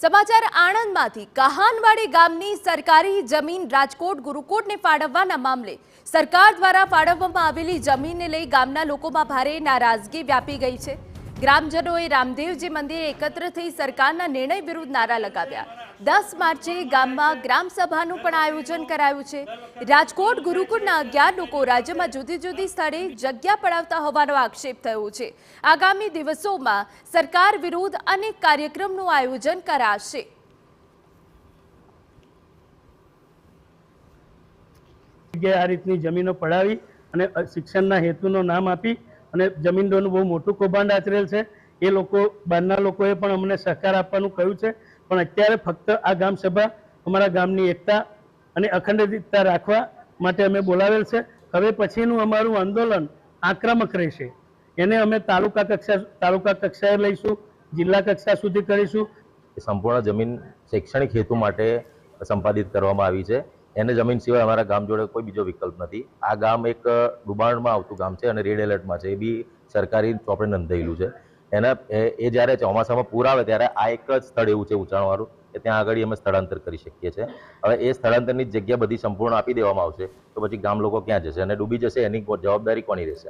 સમાચાર આણંદમાંથી કહાનવાડી ગામની સરકારી જમીન રાજકોટ ગુરુકુળને ફાળવવાના મામલે સરકાર દ્વારા ફાળવવામાં આવેલી જમીનને લઈ ગામના લોકોમાં ભારે નારાજગી વ્યાપી ગઈ છે। ગ્રામજનોએ રામદેવજી મંદિરે એકત્ર થઈ સરકારના નિર્ણય વિરુદ્ધ નારા લગાવ્યા। 10 માર્ચે ગામમાં ગ્રામસભાનું પણ આયોજન કરાયું છે। રાજકોટ ગુરુકુળના 11 લોકો રાજ્યમાં જુદી જુદી સ્થળે જગ્યા પડાવતા હોવાનો આક્ષેપ થયો છે। આગામી દિવસોમાં સરકાર વિરુદ્ધ અનેક કાર્યક્રમનું આયોજન કરાશે। આ રીતની જમીનો પડાવી અને શિક્ષણના હેતુનો નામ આપી અને જમીનોનું બહુ મોટું કૌભાંડ આચરેલ છે। એ લોકો બહારના લોકોએ પણ અમને સહકાર આપવાનું કહ્યું છે, પણ અત્યારે ફક્ત આ ગામ સભા અમારા ગામની એકતા અને અખંડિતતા રાખવા માટે અમે બોલાવેલ છે। હવે પછીનું અમારું આંદોલન આક્રમક રહેશે। એને અમે તાલુકા કક્ષાએ લઈશું, જિલ્લા કક્ષા સુધી કરીશું। સંપૂર્ણ જમીન શૈક્ષણિક હેતુ માટે સંપાદિત કરવામાં આવી છે। એને જમીન સિવાય અમારા ગામ જોડે કોઈ બીજો વિકલ્પ નથી। આ ગામ એક ડુબાણમાં આવતું ગામ છે અને રેડ એલર્ટમાં છે। એ બી સરકારી ચોપડે નોંધાયેલું છે। એ જ્યારે ચોમાસામાં પૂર આવે ત્યારે આ એક જ સ્થળ એવું છે ઊંચાણવાળું કે ત્યાં આગળ અમે સ્થળાંતર કરી શકીએ છીએ। હવે એ સ્થળાંતરની જગ્યા બધી સંપૂર્ણ આપી દેવામાં આવશે તો પછી ગામ લોકો ક્યાં જશે અને ડૂબી જશે એની જવાબદારી કોની રહેશે?